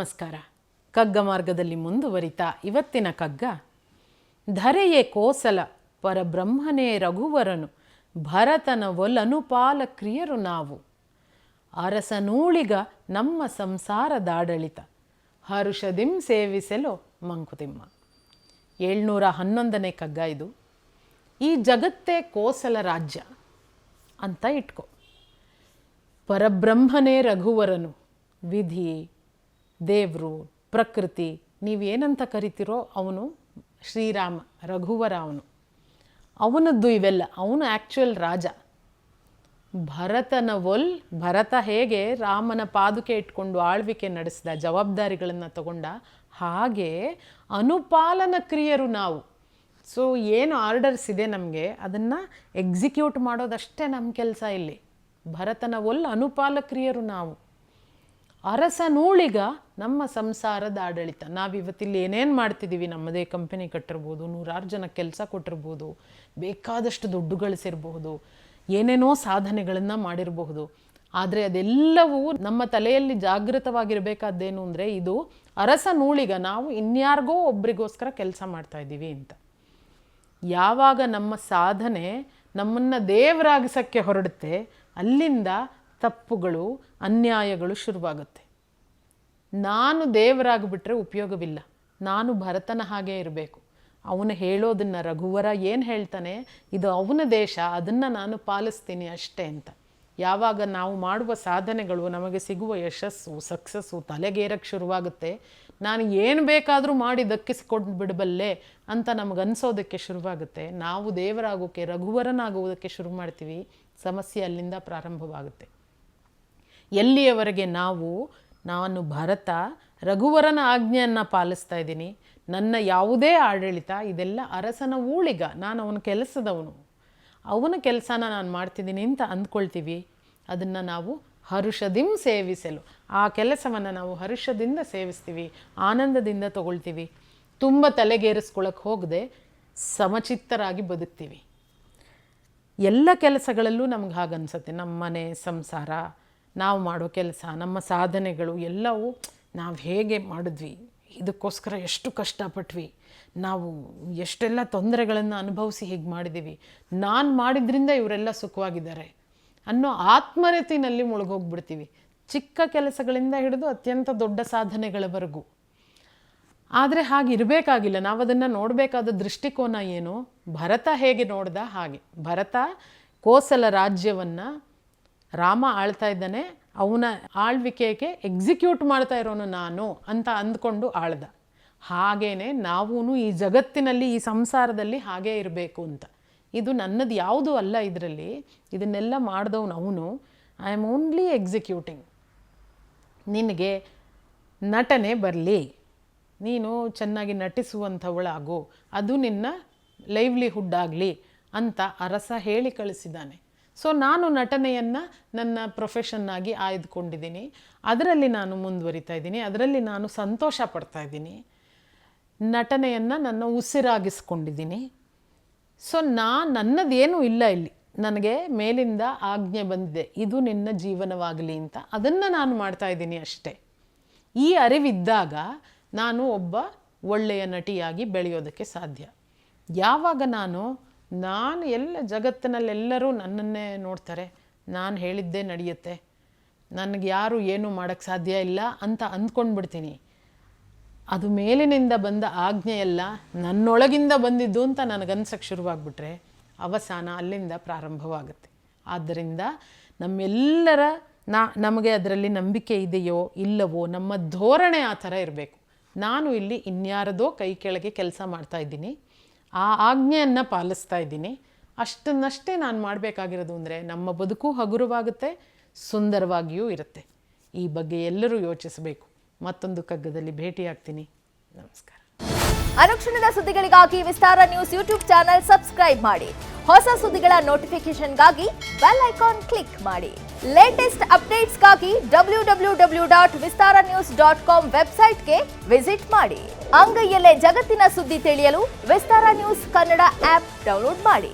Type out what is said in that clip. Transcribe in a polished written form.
ನಮಸ್ಕಾರ. ಕಗ್ಗ ಮಾರ್ಗದಲ್ಲಿ ಮುಂದುವರಿತಾ ಇವತ್ತಿನ ಕಗ್ಗ, ಧರೆಯೇ ಕೋಸಲ ಪರಬ್ರಹ್ಮನೇ ರಘುವರನು ಭರತನ ಒಲನುಪಾಲ ಕ್ರಿಯರು ನಾವು ಅರಸನೂಳಿಗ ನಮ್ಮ ಸಂಸಾರದಾಡಳಿತ ಹರುಷದಿಂ ಸೇವಿಸಲು ಮಂಕುತಿಮ್ಮ. 711ನೇ ಕಗ್ಗ ಇದು. ಈ ಜಗತ್ತೇ ಕೋಸಲ ರಾಜ್ಯ ಅಂತ ಇಟ್ಕೊ. ಪರಬ್ರಹ್ಮನೇ ರಘುವರನು, ವಿಧಿ, ದೇವರು, ಪ್ರಕೃತಿ, ನೀವೇನಂತ ಕರಿತೀರೋ ಅವನು ಶ್ರೀರಾಮ, ರಘುವರ ಅವನದ್ದು ಇವೆಲ್ಲ. ಅವನು ಆ್ಯಕ್ಚುಯಲ್ ರಾಜ. ಭರತನ ಭರತ ಹೇಗೆ ರಾಮನ ಪಾದುಕೆ ಇಟ್ಕೊಂಡು ಆಳ್ವಿಕೆ ನಡೆಸಿದ, ಜವಾಬ್ದಾರಿಗಳನ್ನು ತಗೊಂಡ, ಹಾಗೆ ಅನುಪಾಲನ ಕ್ರಿಯರು ನಾವು. ಸೊ ಏನು ಆರ್ಡರ್ಸ್ ಇದೆ ನಮಗೆ ಅದನ್ನು ಎಕ್ಸಿಕ್ಯೂಟ್ ಮಾಡೋದಷ್ಟೇ ನಮ್ಮ ಕೆಲಸ ಇಲ್ಲಿ. ಭರತನ ಅನುಪಾಲಕ್ರಿಯರು ನಾವು. ಅರಸನೂಳಿಗ ನಮ್ಮ ಸಂಸಾರದ ಆಡಳಿತ. ನಾವಿವತ್ತಿಲ್ಲಿ ಏನೇನು ಮಾಡ್ತಿದ್ದೀವಿ, ನಮ್ಮದೇ ಕಂಪನಿ ಕಟ್ಟಿರ್ಬೋದು, 100 ಜನ ಕೆಲಸ ಕೊಟ್ಟಿರ್ಬೋದು, ಬೇಕಾದಷ್ಟು ದುಡ್ಡು ಗಳಿಸಿರ್ಬಹುದು, ಏನೇನೋ ಸಾಧನೆಗಳನ್ನು ಮಾಡಿರಬಹುದು. ಆದರೆ ಅದೆಲ್ಲವೂ ನಮ್ಮ ತಲೆಯಲ್ಲಿ ಜಾಗೃತವಾಗಿರಬೇಕಾದ್ದೇನು ಅಂದರೆ, ಇದು ಅರಸನೂಳಿಗ, ನಾವು ಇನ್ಯಾರಿಗೋ ಒಬ್ರಿಗೋಸ್ಕರ ಕೆಲಸ ಮಾಡ್ತಾಯಿದ್ದೀವಿ ಅಂತ. ಯಾವಾಗ ನಮ್ಮ ಸಾಧನೆ ನಮ್ಮನ್ನು ದೇವರಾಗಿಸೋಕ್ಕೆ ಹೊರಡುತ್ತೆ, ಅಲ್ಲಿಂದ ತಪ್ಪುಗಳು, ಅನ್ಯಾಯಗಳು ಶುರುವಾಗುತ್ತೆ. ನಾನು ದೇವರಾಗಿಬಿಟ್ರೆ ಉಪಯೋಗವಿಲ್ಲ. ನಾನು ಭರತನ ಹಾಗೆ ಇರಬೇಕು. ಅವನು ಹೇಳೋದನ್ನು, ರಘುವರ ಏನು ಹೇಳ್ತಾನೆ, ಇದು ಅವನ ದೇಶ, ಅದನ್ನು ನಾನು ಪಾಲಿಸ್ತೀನಿ ಅಷ್ಟೇ ಅಂತ. ಯಾವಾಗ ನಾವು ಮಾಡುವ ಸಾಧನೆಗಳು, ನಮಗೆ ಸಿಗುವ ಯಶಸ್ಸು, ಸಕ್ಸಸ್ಸು ತಲೆಗೇರಕ್ಕೆ ಶುರುವಾಗುತ್ತೆ, ನಾನು ಏನು ಬೇಕಾದರೂ ಮಾಡಿ ದಕ್ಕಿಸ್ಕೊಂಡು ಬಿಡಬಲ್ಲೆ ಅಂತ ನಮಗನ್ಸೋದಕ್ಕೆ ಶುರುವಾಗುತ್ತೆ. ನಾವು ದೇವರಾಗೋಕ್ಕೆ, ರಘುವರನಾಗುವುದಕ್ಕೆ ಶುರು ಮಾಡ್ತೀವಿ. ಸಮಸ್ಯೆ ಅಲ್ಲಿಂದ ಪ್ರಾರಂಭವಾಗುತ್ತೆ. ಎಲ್ಲಿಯವರೆಗೆ ನಾನು ಭರತ, ರಘುವರನ ಆಜ್ಞೆಯನ್ನು ಪಾಲಿಸ್ತಾ ಇದ್ದೀನಿ, ನನ್ನ ಯಾವುದೇ ಆಡಳಿತ ಇದೆಲ್ಲ ಅರಸನ ಊಳಿಗ, ನಾನು ಅವನ ಕೆಲಸದವನು, ಅವನ ಕೆಲಸನ ನಾನು ಮಾಡ್ತಿದ್ದೀನಿ ಅಂತ ಅಂದ್ಕೊಳ್ತೀವಿ. ಅದನ್ನು ನಾವು ಹರುಷದಿಂ ಸೇವಿಸಲು, ಆ ಕೆಲಸವನ್ನು ನಾವು ಹರುಷದಿಂದ ಸೇವಿಸ್ತೀವಿ, ಆನಂದದಿಂದ ತಗೊಳ್ತೀವಿ. ತುಂಬ ತಲೆಗೇರಿಸ್ಕೊಳ್ಳೋಕ್ಕೆ ಹೋಗದೆ ಸಮಚಿತ್ತರಾಗಿ ಬದುಕ್ತೀವಿ. ಎಲ್ಲ ಕೆಲಸಗಳಲ್ಲೂ ನಮ್ಗೆ ಹಾಗನ್ಸುತ್ತೆ. ನಮ್ಮ ಮನೆ, ಸಂಸಾರ, ನಾವು ಮಾಡೋ ಕೆಲಸ, ನಮ್ಮ ಸಾಧನೆಗಳು ಎಲ್ಲವೂ ನಾವು ಹೇಗೆ ಮಾಡಿದ್ವಿ, ಇದಕ್ಕೋಸ್ಕರ ಎಷ್ಟು ಕಷ್ಟಪಟ್ವಿ, ನಾವು ಎಷ್ಟೆಲ್ಲ ತೊಂದರೆಗಳನ್ನು ಅನುಭವಿಸಿ ಹೀಗೆ ಮಾಡಿದ್ದೀವಿ, ನಾನು ಮಾಡಿದ್ರಿಂದ ಇವರೆಲ್ಲ ಸುಖವಾಗಿದ್ದಾರೆ ಅನ್ನೋ ಆತ್ಮರತಿನಲ್ಲಿ ಮುಳುಗೋಗ್ಬಿಡ್ತೀವಿ. ಚಿಕ್ಕ ಕೆಲಸಗಳಿಂದ ಹಿಡಿದು ಅತ್ಯಂತ ದೊಡ್ಡ ಸಾಧನೆಗಳವರೆಗೂ. ಆದರೆ ಹಾಗಿರಬೇಕಾಗಿಲ್ಲ. ನಾವು ಅದನ್ನು ನೋಡಬೇಕಾದ ದೃಷ್ಟಿಕೋನ ಏನು, ಭರತ ಹೇಗೆ ನೋಡ್ದ ಹಾಗೆ. ಭರತ ಕೋಸಲ ರಾಜ್ಯವನ್ನು ರಾಮ ಆಳ್ತಾ ಇದ್ದಾನೆ, ಅವನ ಆಳ್ವಿಕೆಗೆ ಎಕ್ಸಿಕ್ಯೂಟ್ ಮಾಡ್ತಾ ಇರೋನು ನಾನು ಅಂತ ಅಂದ್ಕೊಂಡು ಆಳ್ದ. ಹಾಗೇ ನಾವೂ ಈ ಜಗತ್ತಿನಲ್ಲಿ, ಈ ಸಂಸಾರದಲ್ಲಿ ಹಾಗೇ ಇರಬೇಕು ಅಂತ. ಇದು ನನ್ನದು ಯಾವುದೂ ಅಲ್ಲ. ಇದರಲ್ಲಿ ಇದನ್ನೆಲ್ಲ ಮಾಡಿದವನು ಅವನು. I am only executing. ನಿನಗೆ ನಟನೆ ಬರಲಿ, ನೀನು ಚೆನ್ನಾಗಿ ನಟಿಸುವಂಥವಳಾಗು, ಅದು ನಿನ್ನ ಲೈವ್ಲಿಹುಡ್ ಆಗಲಿ ಅಂತ ಅರಸ ಹೇಳಿ ಕಳಿಸಿದ್ದಾನೆ. ಸೊ ನಾನು ನಟನೆಯನ್ನು ನನ್ನ ಪ್ರೊಫೆಷನ್ನಾಗಿ ಆಯ್ದುಕೊಂಡಿದ್ದೀನಿ. ಅದರಲ್ಲಿ ನಾನು ಮುಂದುವರಿತಾ ಇದ್ದೀನಿ, ಅದರಲ್ಲಿ ನಾನು ಸಂತೋಷ ಪಡ್ತಾ ಇದ್ದೀನಿ. ನಟನೆಯನ್ನು ನನ್ನ ಉಸಿರಾಗಿಸ್ಕೊಂಡಿದ್ದೀನಿ. ಸೊ ನನ್ನದೇನೂ ಇಲ್ಲ ಇಲ್ಲಿ. ನನಗೆ ಮೇಲಿಂದ ಆಜ್ಞೆ ಬಂದಿದೆ, ಇದು ನಿನ್ನ ಜೀವನವಾಗಲಿ ಅಂತ. ಅದನ್ನು ನಾನು ಮಾಡ್ತಾ ಇದ್ದೀನಿ ಅಷ್ಟೇ. ಈ ಅರಿವಿದ್ದಾಗ ನಾನು ಒಬ್ಬ ಒಳ್ಳೆಯ ನಟಿಯಾಗಿ ಬೆಳೆಯೋದಕ್ಕೆ ಸಾಧ್ಯ. ಯಾವಾಗ ನಾನು ಎಲ್ಲ ಜಗತ್ತಿನಲ್ಲೆಲ್ಲರೂ ನನ್ನನ್ನೇ ನೋಡ್ತಾರೆ, ನಾನು ಹೇಳಿದ್ದೇ ನಡೆಯುತ್ತೆ, ನನಗೆ ಯಾರು ಏನೂ ಮಾಡೋಕ್ಕೆ ಸಾಧ್ಯ ಇಲ್ಲ ಅಂತ ಅಂದ್ಕೊಂಡ್ಬಿಡ್ತೀನಿ, ಅದು ಮೇಲಿನಿಂದ ಬಂದ ಆಜ್ಞೆಯಲ್ಲ, ನನ್ನೊಳಗಿಂದ ಬಂದಿದ್ದು ಅಂತ ನನಗನ್ಸಕ್ಕೆ ಶುರುವಾಗ್ಬಿಟ್ರೆ ಅವಸಾನ ಅಲ್ಲಿಂದ ಪ್ರಾರಂಭವಾಗುತ್ತೆ. ಆದ್ದರಿಂದ ನಮ್ಮೆಲ್ಲರ ನಮಗೆ ಅದರಲ್ಲಿ ನಂಬಿಕೆ ಇದೆಯೋ ಇಲ್ಲವೋ, ನಮ್ಮ ಧೋರಣೆ ಆ ಥರ ಇರಬೇಕು. ನಾನು ಇಲ್ಲಿ ಇನ್ಯಾರದೋ ಕೈ ಕೆಳಗೆ ಕೆಲಸ ಮಾಡ್ತಾಯಿದ್ದೀನಿ, ಆ ಆಜ್ಞೆಯನ್ನು ಪಾಲಿಸ್ತಾ ಇದ್ದೀನಿ, ಅಷ್ಟನ್ನಷ್ಟೇ ನಾನು ಮಾಡಬೇಕಾಗಿರೋದು. ಅಂದರೆ ನಮ್ಮ ಬದುಕು ಹಗುರವಾಗುತ್ತೆ, ಸುಂದರವಾಗಿಯೂ ಇರುತ್ತೆ. ಈ ಬಗ್ಗೆ ಎಲ್ಲರೂ ಯೋಚಿಸಬೇಕು. ಮತ್ತೊಂದು ಕಗ್ಗದಲ್ಲಿ ಭೇಟಿಯಾಗ್ತೀನಿ. ನಮಸ್ಕಾರ. ಅನುಕ್ಷಣದ ಸುದ್ದಿಗಳಿಗಾಗಿ ವಿಸ್ತಾರ ನ್ಯೂಸ್ ಯೂಟ್ಯೂಬ್ ಚಾನೆಲ್ ಸಬ್ಸ್ಕ್ರೈಬ್ ಮಾಡಿ. ಹೊಸ ಸುದ್ದಿಗಳ ನೋಟಿಫಿಕೇಶನ್ಗಾಗಿ ಬೆಲ್ ಐಕಾನ್ ಕ್ಲಿಕ್ ಮಾಡಿ. ಲೇಟೆಸ್ಟ್ ಅಪ್ಡೇಟ್ಸ್ಗಾಗಿ www.vistaranews.com ವೆಬ್ಸೈಟ್ಗೆ ವಿಸಿಟ್ ಮಾಡಿ. ಅಂಗೈಯಲ್ಲೇ ಜಗತ್ತಿನ ಸುದ್ದಿ ತಿಳಿಯಲು ವಿಸ್ತಾರ ನ್ಯೂಸ್ ಕನ್ನಡ ಆಪ್ ಡೌನ್ಲೋಡ್ ಮಾಡಿ.